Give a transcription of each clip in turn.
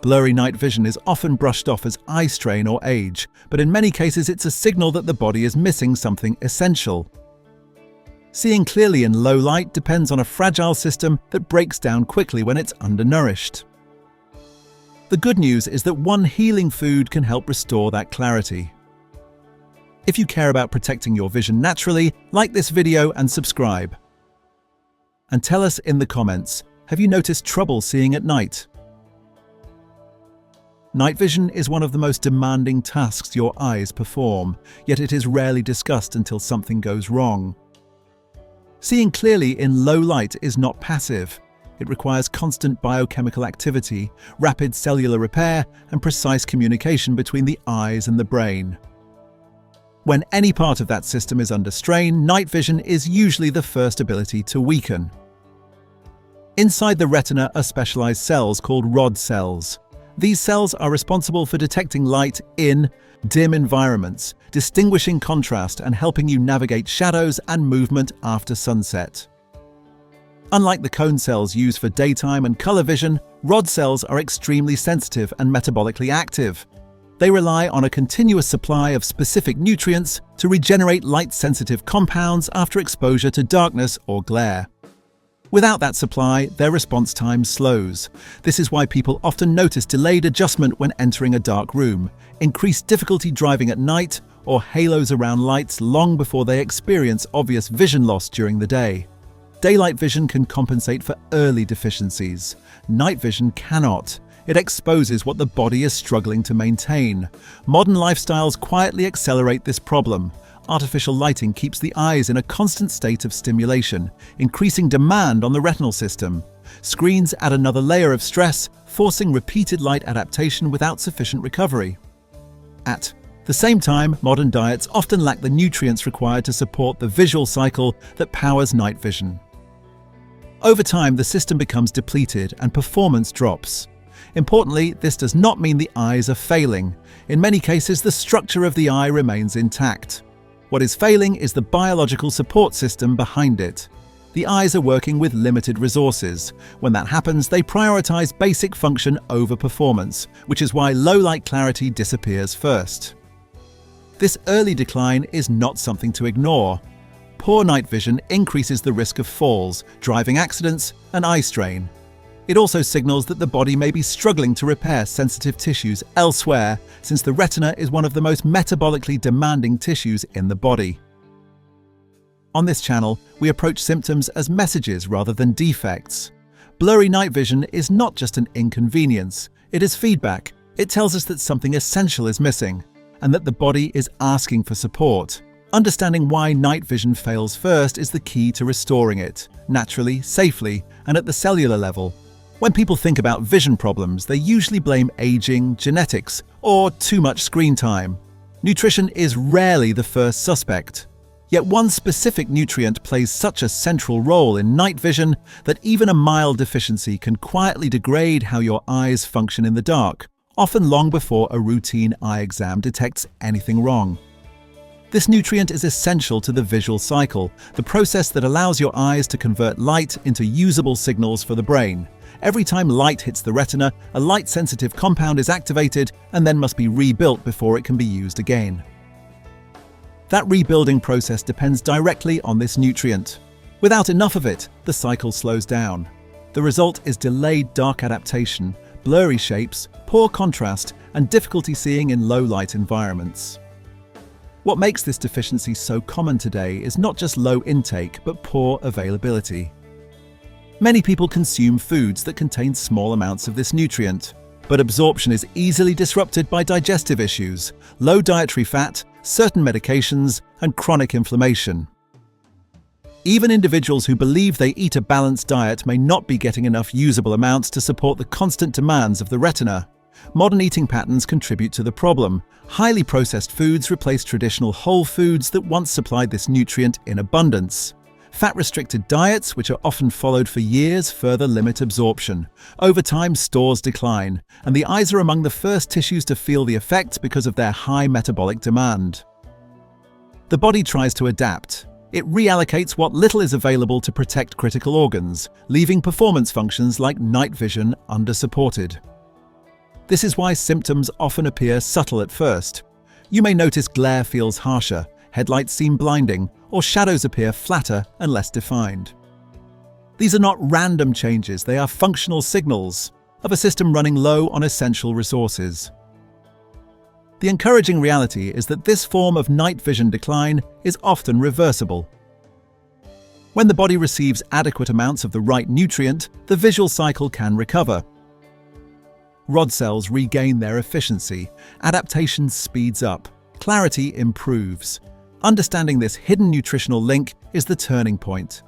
Blurry night vision is often brushed off as eye strain or age, but in many cases it's a signal that the body is missing something essential. Seeing clearly in low light depends on a fragile system that breaks down quickly when it's undernourished. The good news is that one healing food can help restore that clarity. If you care about protecting your vision naturally, like this video and subscribe. And tell us in the comments, have you noticed trouble seeing at night? Night vision is one of the most demanding tasks your eyes perform, yet it is rarely discussed until something goes wrong. Seeing clearly in low light is not passive. It requires constant biochemical activity, rapid cellular repair, and precise communication between the eyes and the brain. When any part of that system is under strain, night vision is usually the first ability to weaken. Inside the retina are specialized cells called rod cells. These cells are responsible for detecting light in dim environments, distinguishing contrast and helping you navigate shadows and movement after sunset. Unlike the cone cells used for daytime and color vision, rod cells are extremely sensitive and metabolically active. They rely on a continuous supply of specific nutrients to regenerate light-sensitive compounds after exposure to darkness or glare. Without that supply, their response time slows. This is why people often notice delayed adjustment when entering a dark room, increased difficulty driving at night, or halos around lights long before they experience obvious vision loss during the day. Daylight vision can compensate for early deficiencies. Night vision cannot. It exposes what the body is struggling to maintain. Modern lifestyles quietly accelerate this problem. Artificial lighting keeps the eyes in a constant state of stimulation, increasing demand on the retinal system. Screens add another layer of stress, forcing repeated light adaptation without sufficient recovery. At the same time, modern diets often lack the nutrients required to support the visual cycle that powers night vision. Over time, the system becomes depleted and performance drops. Importantly, this does not mean the eyes are failing. In many cases, the structure of the eye remains intact. What is failing is the biological support system behind it. The eyes are working with limited resources. When that happens, they prioritize basic function over performance, which is why low light clarity disappears first. This early decline is not something to ignore. Poor night vision increases the risk of falls, driving accidents, and eye strain. It also signals that the body may be struggling to repair sensitive tissues elsewhere, since the retina is one of the most metabolically demanding tissues in the body. On this channel, we approach symptoms as messages rather than defects. Blurry night vision is not just an inconvenience, it is feedback. It tells us that something essential is missing, and that the body is asking for support. Understanding why night vision fails first is the key to restoring it, naturally, safely, and at the cellular level. When people think about vision problems, they usually blame aging, genetics, or too much screen time. Nutrition is rarely the first suspect. Yet one specific nutrient plays such a central role in night vision that even a mild deficiency can quietly degrade how your eyes function in the dark, often long before a routine eye exam detects anything wrong. This nutrient is essential to the visual cycle, the process that allows your eyes to convert light into usable signals for the brain. Every time light hits the retina, a light-sensitive compound is activated and then must be rebuilt before it can be used again. That rebuilding process depends directly on this nutrient. Without enough of it, the cycle slows down. The result is delayed dark adaptation, blurry shapes, poor contrast, and difficulty seeing in low-light environments. What makes this deficiency so common today is not just low intake, but poor availability. Many people consume foods that contain small amounts of this nutrient, but absorption is easily disrupted by digestive issues, low dietary fat, certain medications, and chronic inflammation. Even individuals who believe they eat a balanced diet may not be getting enough usable amounts to support the constant demands of the retina. Modern eating patterns contribute to the problem. Highly processed foods replace traditional whole foods that once supplied this nutrient in abundance. Fat-restricted diets, which are often followed for years, further limit absorption. Over time, stores decline, and the eyes are among the first tissues to feel the effect because of their high metabolic demand. The body tries to adapt. It reallocates what little is available to protect critical organs, leaving performance functions like night vision under-supported. This is why symptoms often appear subtle at first. You may notice glare feels harsher, headlights seem blinding, or shadows appear flatter and less defined. These are not random changes, they are functional signals of a system running low on essential resources. The encouraging reality is that this form of night vision decline is often reversible. When the body receives adequate amounts of the right nutrient, the visual cycle can recover. Rod cells regain their efficiency, adaptation speeds up, clarity improves. Understanding this hidden nutritional link is the turning point.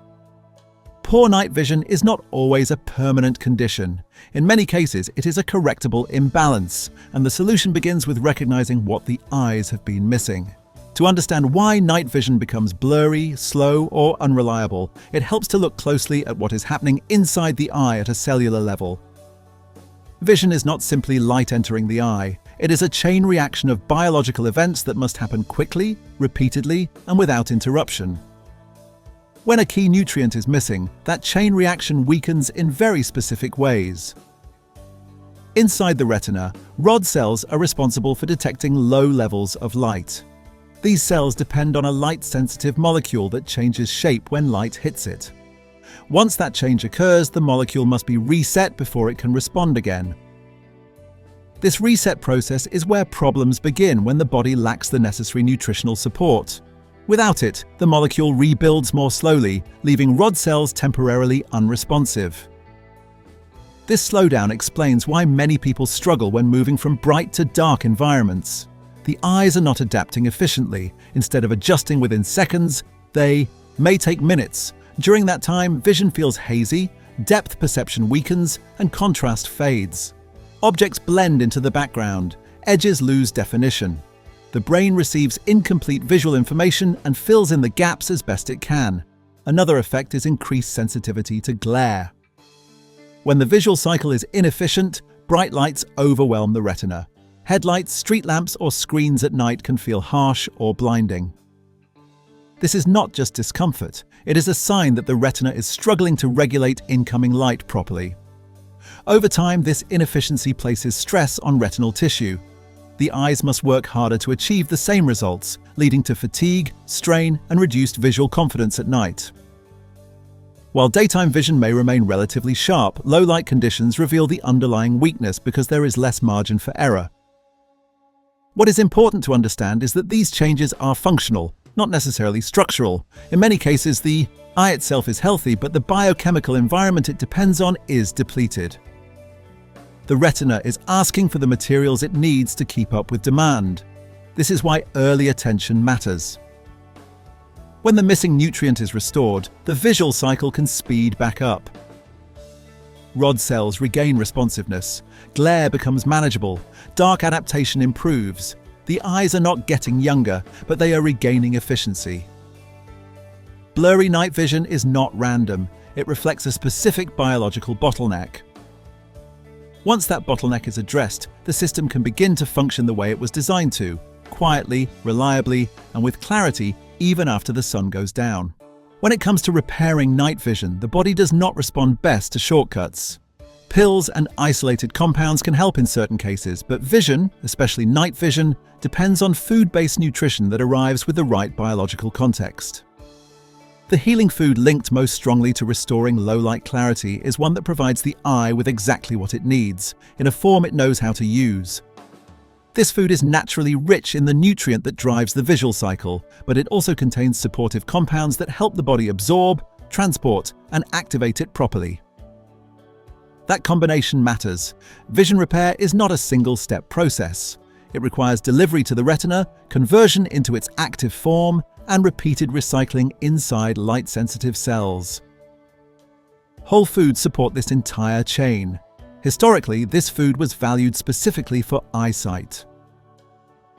Poor night vision is not always a permanent condition. In many cases, it is a correctable imbalance, and the solution begins with recognizing what the eyes have been missing. To understand why night vision becomes blurry, slow, or unreliable, it helps to look closely at what is happening inside the eye at a cellular level. Vision is not simply light entering the eye. It is a chain reaction of biological events that must happen quickly, repeatedly, and without interruption. When a key nutrient is missing, that chain reaction weakens in very specific ways. Inside the retina, rod cells are responsible for detecting low levels of light. These cells depend on a light-sensitive molecule that changes shape when light hits it. Once that change occurs, the molecule must be reset before it can respond again. This reset process is where problems begin when the body lacks the necessary nutritional support. Without it, the molecule rebuilds more slowly, leaving rod cells temporarily unresponsive. This slowdown explains why many people struggle when moving from bright to dark environments. The eyes are not adapting efficiently. Instead of adjusting within seconds, they may take minutes. During that time, vision feels hazy, depth perception weakens, and contrast fades. Objects blend into the background, edges lose definition. The brain receives incomplete visual information and fills in the gaps as best it can. Another effect is increased sensitivity to glare. When the visual cycle is inefficient, bright lights overwhelm the retina. Headlights, street lamps, or screens at night can feel harsh or blinding. This is not just discomfort, it is a sign that the retina is struggling to regulate incoming light properly. Over time, this inefficiency places stress on retinal tissue. The eyes must work harder to achieve the same results, leading to fatigue, strain, and reduced visual confidence at night. While daytime vision may remain relatively sharp, low-light conditions reveal the underlying weakness because there is less margin for error. What is important to understand is that these changes are functional, not necessarily structural. In many cases, the eye itself is healthy, but the biochemical environment it depends on is depleted. The retina is asking for the materials it needs to keep up with demand. This is why early attention matters. When the missing nutrient is restored, the visual cycle can speed back up. Rod cells regain responsiveness, glare becomes manageable, dark adaptation improves. The eyes are not getting younger, but they are regaining efficiency. Blurry night vision is not random. It reflects a specific biological bottleneck. Once that bottleneck is addressed, the system can begin to function the way it was designed to, quietly, reliably, and with clarity even after the sun goes down. When it comes to repairing night vision, the body does not respond best to shortcuts. Pills and isolated compounds can help in certain cases, but vision, especially night vision, depends on food-based nutrition that arrives with the right biological context. The healing food linked most strongly to restoring low-light clarity is one that provides the eye with exactly what it needs, in a form it knows how to use. This food is naturally rich in the nutrient that drives the visual cycle, but it also contains supportive compounds that help the body absorb, transport, and activate it properly. That combination matters. Vision repair is not a single-step process. It requires delivery to the retina, conversion into its active form, and repeated recycling inside light-sensitive cells. Whole foods support this entire chain. Historically, this food was valued specifically for eyesight.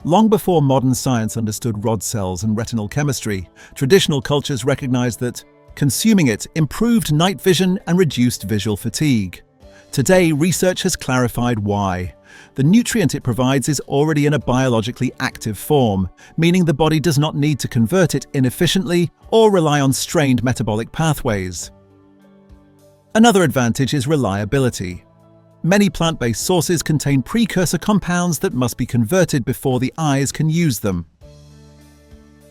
Long before modern science understood rod cells and retinal chemistry, traditional cultures recognized that consuming it improved night vision and reduced visual fatigue. Today, research has clarified why. The nutrient it provides is already in a biologically active form, meaning the body does not need to convert it inefficiently or rely on strained metabolic pathways. Another advantage is reliability. Many plant-based sources contain precursor compounds that must be converted before the eyes can use them.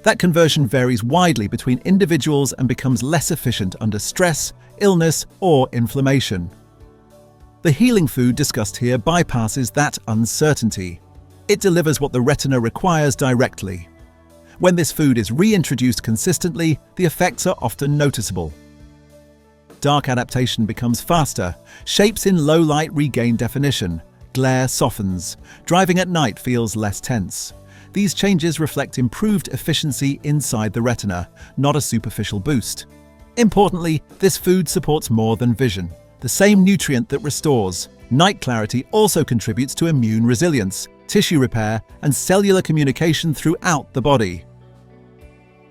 That conversion varies widely between individuals and becomes less efficient under stress, illness, or inflammation. The healing food discussed here bypasses that uncertainty. It delivers what the retina requires directly. When this food is reintroduced consistently, the effects are often noticeable. Dark adaptation becomes faster, shapes in low light regain definition, glare softens, driving at night feels less tense. These changes reflect improved efficiency inside the retina, not a superficial boost. Importantly, this food supports more than vision. The same nutrient that restores night clarity also contributes to immune resilience, tissue repair, and cellular communication throughout the body.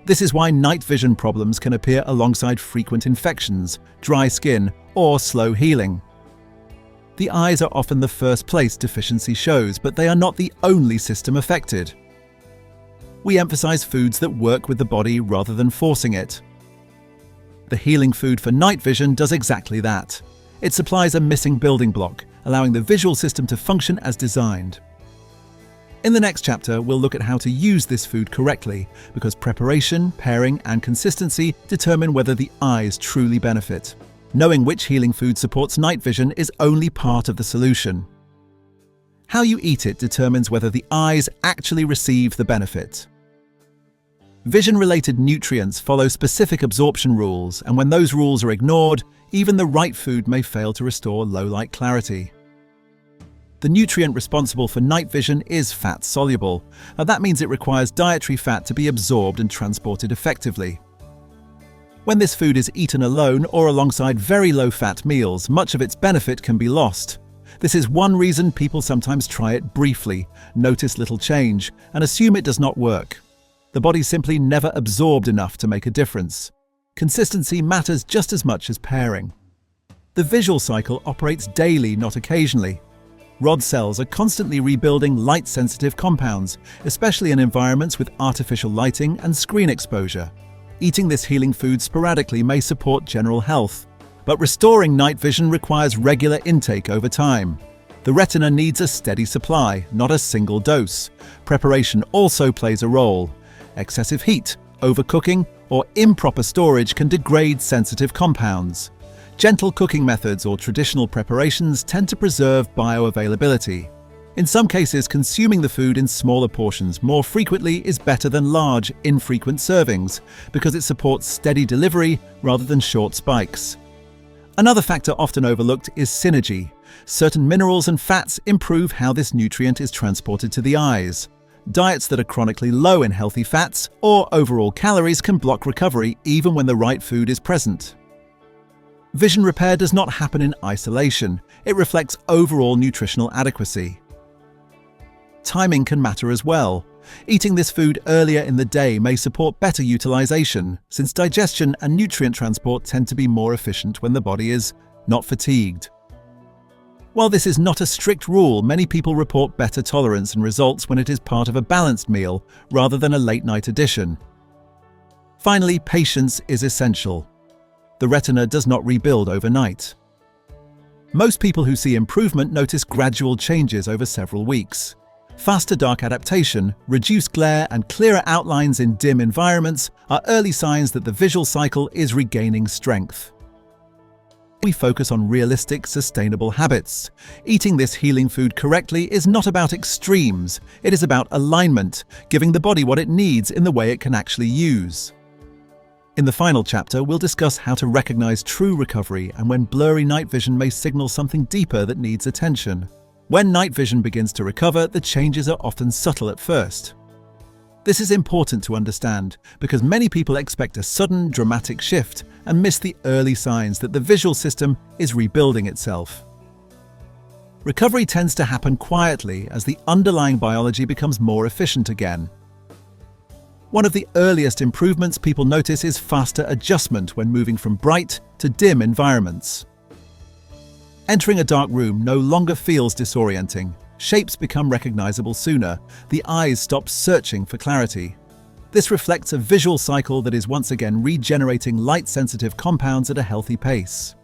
This is why night vision problems can appear alongside frequent infections, dry skin, or slow healing. The eyes are often the first place deficiency shows, but they are not the only system affected. We emphasize foods that work with the body rather than forcing it. The healing food for night vision does exactly that. It supplies a missing building block, allowing the visual system to function as designed. In the next chapter, we'll look at how to use this food correctly, because preparation, pairing, and consistency determine whether the eyes truly benefit. Knowing which healing food supports night vision is only part of the solution. How you eat it determines whether the eyes actually receive the benefit. Vision-related nutrients follow specific absorption rules, and when those rules are ignored, even the right food may fail to restore low-light clarity. The nutrient responsible for night vision is fat-soluble. Now that means it requires dietary fat to be absorbed and transported effectively. When this food is eaten alone or alongside very low-fat meals, much of its benefit can be lost. This is one reason people sometimes try it briefly, notice little change, and assume it does not work. The body simply never absorbed enough to make a difference. Consistency matters just as much as pairing. The visual cycle operates daily, not occasionally. Rod cells are constantly rebuilding light-sensitive compounds, especially in environments with artificial lighting and screen exposure. Eating this healing food sporadically may support general health, but restoring night vision requires regular intake over time. The retina needs a steady supply, not a single dose. Preparation also plays a role. Excessive heat, overcooking, or improper storage can degrade sensitive compounds. Gentle cooking methods or traditional preparations tend to preserve bioavailability. In some cases, consuming the food in smaller portions more frequently is better than large, infrequent servings, because it supports steady delivery rather than short spikes. Another factor often overlooked is synergy. Certain minerals and fats improve how this nutrient is transported to the eyes. Diets that are chronically low in healthy fats or overall calories can block recovery even when the right food is present. Vision repair does not happen in isolation. It reflects overall nutritional adequacy. Timing can matter as well. Eating this food earlier in the day may support better utilization, since digestion and nutrient transport tend to be more efficient when the body is not fatigued. While this is not a strict rule, many people report better tolerance and results when it is part of a balanced meal rather than a late-night addition. Finally, patience is essential. The retina does not rebuild overnight. Most people who see improvement notice gradual changes over several weeks. Faster dark adaptation, reduced glare, and clearer outlines in dim environments are early signs that the visual cycle is regaining strength. We focus on realistic, sustainable habits. Eating this healing food correctly is not about extremes. It is about alignment, giving the body what it needs in the way it can actually use. In the final chapter, we'll discuss how to recognize true recovery and when blurry night vision may signal something deeper that needs attention. When night vision begins to recover, the changes are often subtle at first. This is important to understand because many people expect a sudden, dramatic shift and miss the early signs that the visual system is rebuilding itself. Recovery tends to happen quietly as the underlying biology becomes more efficient again. One of the earliest improvements people notice is faster adjustment when moving from bright to dim environments. Entering a dark room no longer feels disorienting. Shapes become recognizable sooner. The eyes stop searching for clarity. This reflects a visual cycle that is once again regenerating light-sensitive compounds at a healthy pace.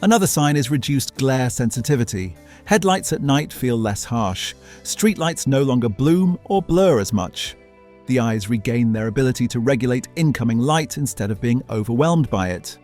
Another sign is reduced glare sensitivity. Headlights at night feel less harsh. Streetlights no longer bloom or blur as much. The eyes regain their ability to regulate incoming light instead of being overwhelmed by it.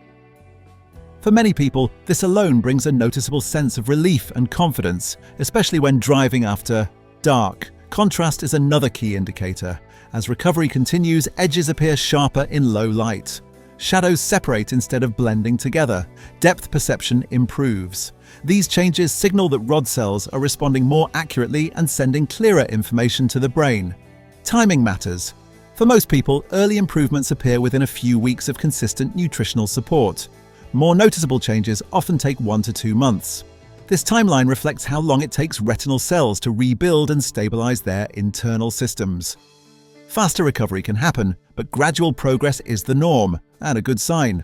For many people, this alone brings a noticeable sense of relief and confidence, especially when driving after dark. Contrast is another key indicator. As recovery continues, edges appear sharper in low light. Shadows separate instead of blending together. Depth perception improves. These changes signal that rod cells are responding more accurately and sending clearer information to the brain. Timing matters. For most people, early improvements appear within a few weeks of consistent nutritional support. More noticeable changes often take 1 to 2 months. This timeline reflects how long it takes retinal cells to rebuild and stabilize their internal systems. Faster recovery can happen, but gradual progress is the norm, and a good sign.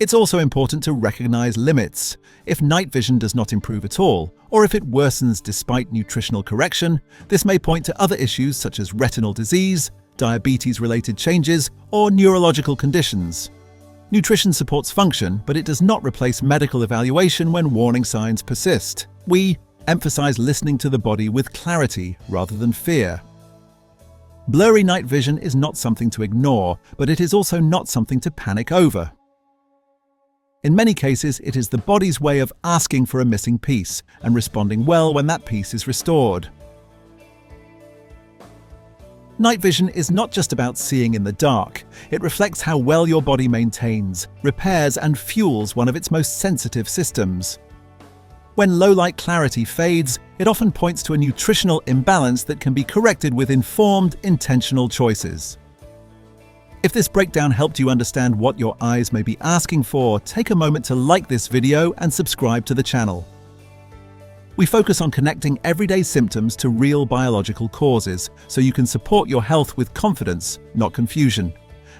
It's also important to recognize limits. If night vision does not improve at all, or if it worsens despite nutritional correction, this may point to other issues such as retinal disease, diabetes-related changes, or neurological conditions. Nutrition supports function, but it does not replace medical evaluation when warning signs persist. We emphasize listening to the body with clarity rather than fear. Blurry night vision is not something to ignore, but it is also not something to panic over. In many cases, it is the body's way of asking for a missing piece and responding well when that piece is restored. Night vision is not just about seeing in the dark. It reflects how well your body maintains, repairs, and fuels one of its most sensitive systems. When low-light clarity fades, it often points to a nutritional imbalance that can be corrected with informed, intentional choices. If this breakdown helped you understand what your eyes may be asking for, take a moment to like this video and subscribe to the channel. We focus on connecting everyday symptoms to real biological causes, so you can support your health with confidence, not confusion.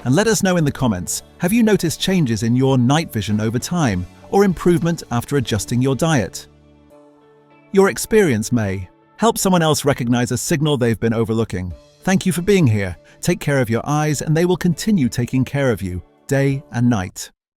And let us know in the comments, have you noticed changes in your night vision over time, or improvement after adjusting your diet? Your experience may help someone else recognize a signal they've been overlooking. Thank you for being here. Take care of your eyes, and they will continue taking care of you, day and night.